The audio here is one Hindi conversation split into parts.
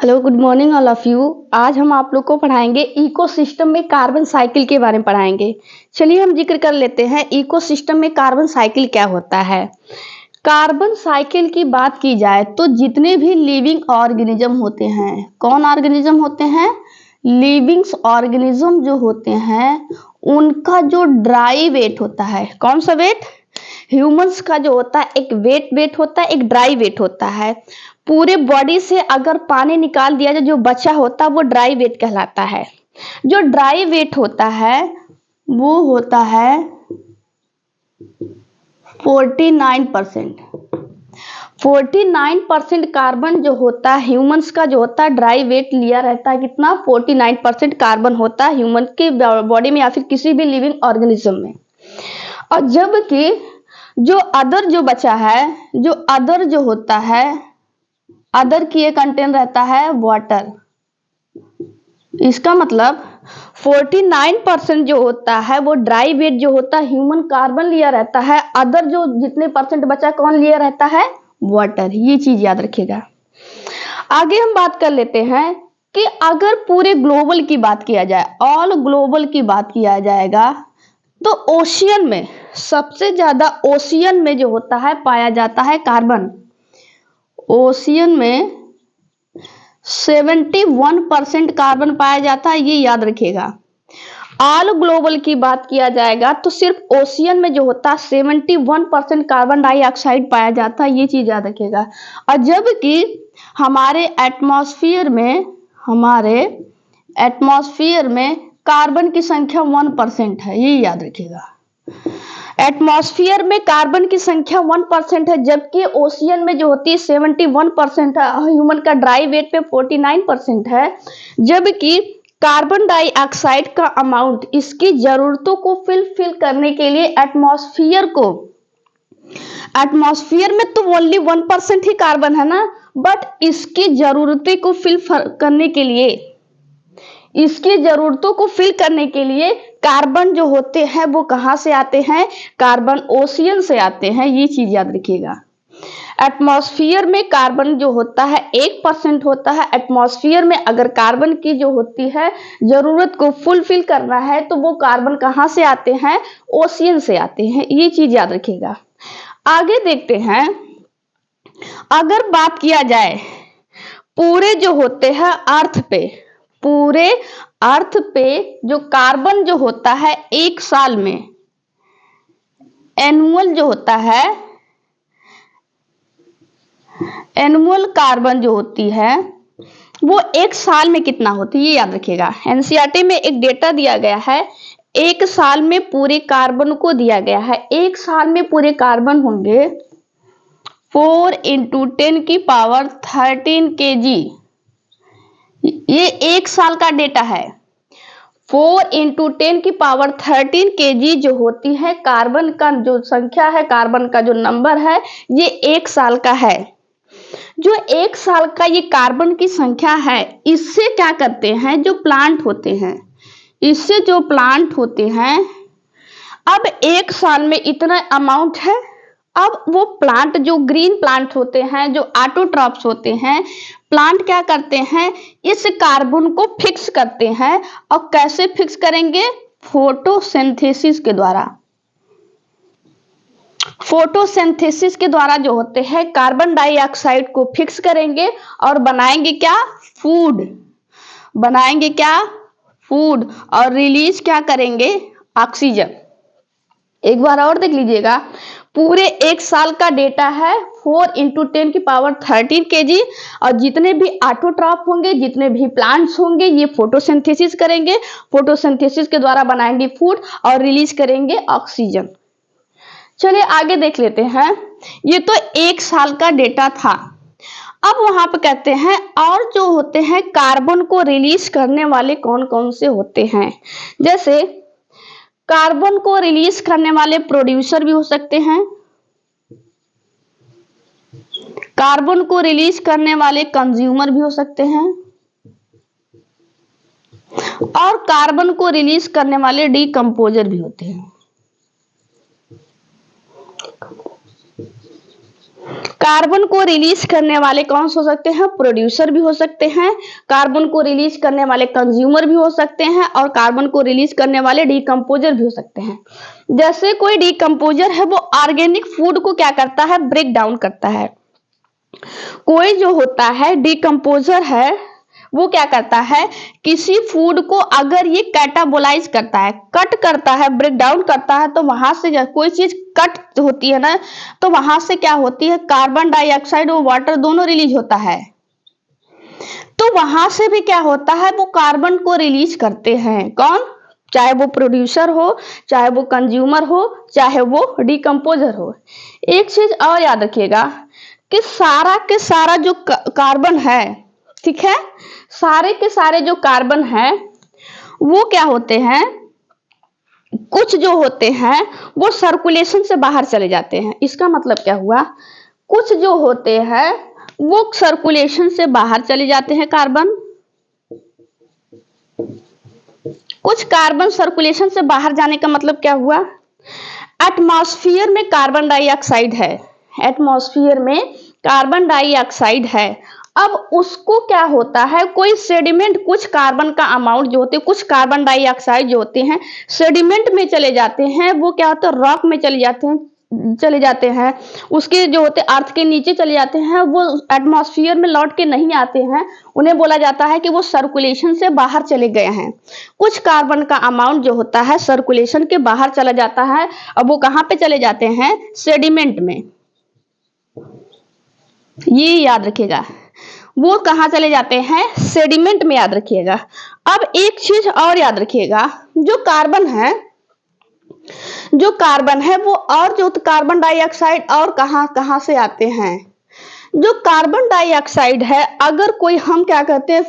Hello, good morning all of you. आज हम आप लोग को पढ़ाएंगे इकोसिस्टम में कार्बन साइकिल के बारे में पढ़ाएंगे। चलिए हम जिक्र कर लेते हैं इकोसिस्टम में कार्बन साइकिल क्या होता है। कार्बन साइकिल की बात की जाए तो जितने भी लिविंग ऑर्गेनिज्म होते हैं, कौन ऑर्गेनिज्म होते हैं? लिविंग्स ऑर्गेनिज्म जो होते हैं उनका जो ड्राई वेट होता है, कौन सा वेट? ह्यूमंस का जो होता है एक वेट होता है, एक ड्राई वेट होता है। पूरे बॉडी से अगर पानी निकाल दिया जाए, जो बचा होता है वो ड्राई वेट कहलाता है। जो ड्राई वेट होता है वो होता है 49%। 49% कार्बन जो होता है ह्यूमंस का जो होता है ड्राई वेट लिया रहता है। कितना? 49% कार्बन होता है ह्यूमन के बॉडी में या फिर किसी भी लिविंग ऑर्गेनिज्म में। और जबकि जो अदर जो बचा है, जो अदर जो होता है, अदर की ये कंटेंट रहता है वाटर। इसका मतलब 49% जो होता है वो ड्राई वेट जो होता है ह्यूमन कार्बन लिया रहता है। अदर जो जितने परसेंट बचा कौन लिया रहता है? वाटर। ये चीज याद रखिएगा। आगे हम बात कर लेते हैं कि अगर पूरे ग्लोबल की बात किया जाए, ऑल ग्लोबल की बात किया जाएगा, तो ओशियन में सबसे ज्यादा ओशियन में जो होता है पाया जाता है कार्बन। ओशियन में 71% कार्बन पाया जाता है, ये याद रखिएगा। ऑल ग्लोबल की बात किया जाएगा तो सिर्फ ओशियन में जो होता है 71% कार्बन डाइऑक्साइड पाया जाता है, ये चीज याद रखिएगा। और जबकि हमारे एटमॉस्फेयर में कार्बन की संख्या 1% है, ये याद रखिएगा। एटमॉस्फेयर में कार्बन की संख्या 1% है, जबकि ओशियन में जो होती है 71% है। ह्यूमन का ड्राई वेट पे 49% है। जबकि कार्बन डाइऑक्साइड का अमाउंट इसकी जरूरतों को फिल करने के लिए एटमॉस्फेयर में तो ओनली 1% ही कार्बन है ना, बट इसकी जरूरतें को फिल करने के लिए कार्बन जो होते हैं वो कहां से आते हैं? कार्बन ओशियन से आते हैं, ये चीज याद रखिएगा। एटमॉस्फेयर में कार्बन जो होता है 1% होता है। एटमॉस्फेयर में अगर कार्बन की जो होती है जरूरत को फुलफिल करना है तो वो कार्बन कहां से आते हैं? ओशियन से आते हैं, ये चीज याद रखिएगा। आगे देखते हैं, अगर बात किया जाए पूरे जो होते हैं पूरे अर्थ पे जो कार्बन जो होता है एक साल में, एनुअल जो होता है, एनुअल कार्बन जो होती है वो एक साल में कितना होती है, ये याद रखिएगा। एनसीईआरटी में एक डेटा दिया गया है, एक साल में पूरे कार्बन को दिया गया है। एक साल में पूरे कार्बन होंगे 4 × 10⁻13 kg। ये एक साल का डेटा है। 4 × 10⁻13 kg जो होती है कार्बन का जो संख्या है, कार्बन का जो नंबर है, ये एक साल का है। जो एक साल का ये कार्बन की संख्या है, इससे क्या करते हैं जो प्लांट होते हैं, अब एक साल में इतना अमाउंट है। अब वो प्लांट जो ग्रीन प्लांट होते हैं, जो ऑटोट्रॉफ्स होते हैं, प्लांट क्या करते हैं? इस कार्बन को फिक्स करते हैं। और कैसे फिक्स करेंगे? फोटोसिंथेसिस के द्वारा। फोटोसिंथेसिस के द्वारा जो होते हैं कार्बन डाइऑक्साइड को फिक्स करेंगे और बनाएंगे क्या? फूड। और रिलीज क्या करेंगे? ऑक्सीजन। एक बार और देख लीजिएगा, पूरे एक साल का डेटा है 4 × 10⁻13 kg। और जितने भी ऑटोट्रॉफ होंगे, जितने भी प्लांट्स होंगे, ये फोटोसिंथेसिस करेंगे। फोटोसिंथेसिस के द्वारा बनाएंगे फूड और रिलीज करेंगे ऑक्सीजन। चलिए आगे देख लेते हैं। ये तो एक साल का डेटा था। अब वहां पे कहते हैं और जो होते हैं कार्बन को रिलीज करने वाले कौन कौन से होते हैं। जैसे कार्बन को रिलीज करने वाले प्रोड्यूसर भी हो सकते हैं, कार्बन को रिलीज करने वाले कंज्यूमर भी हो सकते हैं, और कार्बन को रिलीज करने वाले डीकंपोजर भी होते हैं। कार्बन को रिलीज करने वाले कौन से हो सकते हैं? प्रोड्यूसर भी हो सकते हैं, कार्बन को रिलीज करने वाले कंज्यूमर भी हो सकते हैं, और कार्बन को रिलीज करने वाले डिकम्पोजर भी हो सकते हैं। जैसे कोई डिकम्पोजर है वो ऑर्गेनिक फूड को क्या करता है? ब्रेक डाउन करता है। कोई जो होता है डिकम्पोजर है वो क्या करता है? किसी फूड को अगर ये कैटाबोलाइज करता है, कट करता है, ब्रेक डाउन करता है, तो वहां से कोई चीज कट होती है ना, तो वहां से क्या होती है? कार्बन डाइऑक्साइड और वाटर दोनों रिलीज होता है। तो वहां से भी क्या होता है? वो कार्बन को रिलीज करते हैं। कौन? चाहे वो प्रोड्यूसर हो, चाहे वो कंज्यूमर हो, चाहे वो डिकम्पोजर हो। एक चीज और याद रखिएगा कि सारा के सारा जो कार्बन है, ठीक है, सारे के सारे जो कार्बन है वो क्या होते हैं? कुछ जो होते हैं वो सर्कुलेशन से बाहर चले जाते हैं। इसका मतलब क्या हुआ? कुछ जो होते हैं वो सर्कुलेशन से बाहर चले जाते हैं कार्बन, कुछ कार्बन सर्कुलेशन से बाहर जाने का मतलब क्या हुआ? एटमॉस्फेयर में कार्बन डाइऑक्साइड है, एटमॉस्फेयर में कार्बन डाइऑक्साइड है। अब उसको क्या होता है? कोई सेडिमेंट, कुछ कार्बन का अमाउंट जो होते हैं, कुछ कार्बन डाइऑक्साइड जो होते हैं सेडिमेंट में चले जाते हैं। वो क्या होता है? रॉक में चले जाते हैं, उसके जो होते अर्थ के नीचे चले जाते हैं, वो एटमॉस्फेयर में लौट के नहीं आते हैं। उन्हें बोला जाता है कि वो सर्कुलेशन से बाहर चले गए हैं। कुछ कार्बन का अमाउंट जो होता है सर्कुलेशन के बाहर चला जाता है। अब वो कहां पे चले जाते हैं? सेडिमेंट में। ये याद रखिएगा, वो कहां चले जाते हैं? सेडिमेंट में, याद रखिएगा। अब एक चीज और याद रखिएगा, जो कार्बन है, जो कार्बन है वो, और जो कार्बन डाइऑक्साइड और कहां कहां से आते हैं? जो कार्बन डाइऑक्साइड है, अगर कोई हम क्या कहते हैं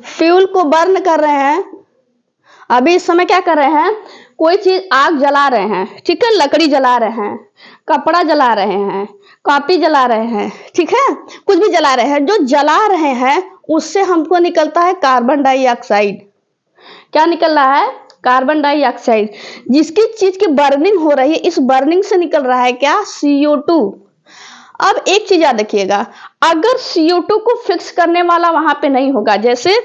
फ्यूल को बर्न कर रहे हैं, अभी इस समय क्या कर रहे हैं? कोई चीज आग जला रहे हैं, ठीक है, लकड़ी जला रहे हैं, कपड़ा जला रहे हैं, कॉपी जला रहे हैं, ठीक है, कुछ भी जला रहे हैं, जो जला रहे हैं उससे हमको निकलता है कार्बन डाइऑक्साइड। क्या निकल रहा है? Carbon dioxide. जिसकी चीज की बर्निंग हो रही है, इस बर्निंग से निकल रहा है क्या? CO2। अब एक चीज याद रखिएगा, अगर CO2 को फिक्स करने वाला वहां पे नहीं होगा, जैसे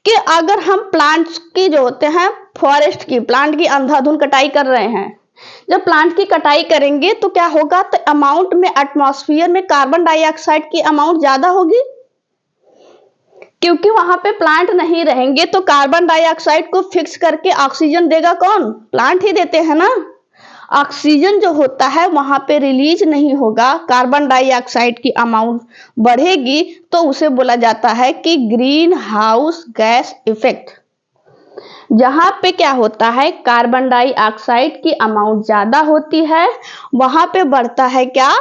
कि अगर हम प्लांट्स की जो होते हैं, फॉरेस्ट की, प्लांट की अंधाधुंध कटाई कर रहे हैं, जब प्लांट की कटाई करेंगे तो क्या होगा? तो अमाउंट में एटमॉस्फेयर में कार्बन डाइऑक्साइड की अमाउंट ज्यादा होगी, क्योंकि वहां पे प्लांट नहीं रहेंगे। तो कार्बन डाइऑक्साइड को फिक्स करके ऑक्सीजन देगा कौन? प्लांट ही देते हैं ना। ऑक्सीजन जो होता है वहां पे रिलीज नहीं होगा, कार्बन डाइऑक्साइड की अमाउंट बढ़ेगी, तो उसे बोला जाता है कि ग्रीन हाउस गैस इफेक्ट। जहां पे क्या होता है? कार्बन डाइऑक्साइड की अमाउंट ज्यादा होती है, वहां पे बढ़ता है क्या?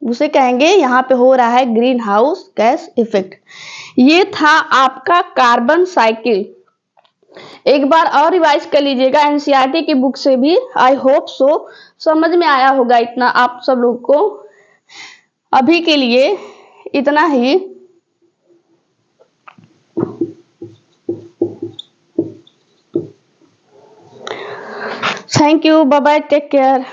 उसे कहेंगे, यहां पे हो रहा है ग्रीन हाउस गैस इफेक्ट। ये था आपका कार्बन साइकिल। एक बार और रिवाइज कर लीजिएगा एनसीईआरटी की बुक से भी। आई होप सो समझ में आया होगा इतना आप सब लोग को। अभी के लिए इतना ही। Thank you, bye bye, take care.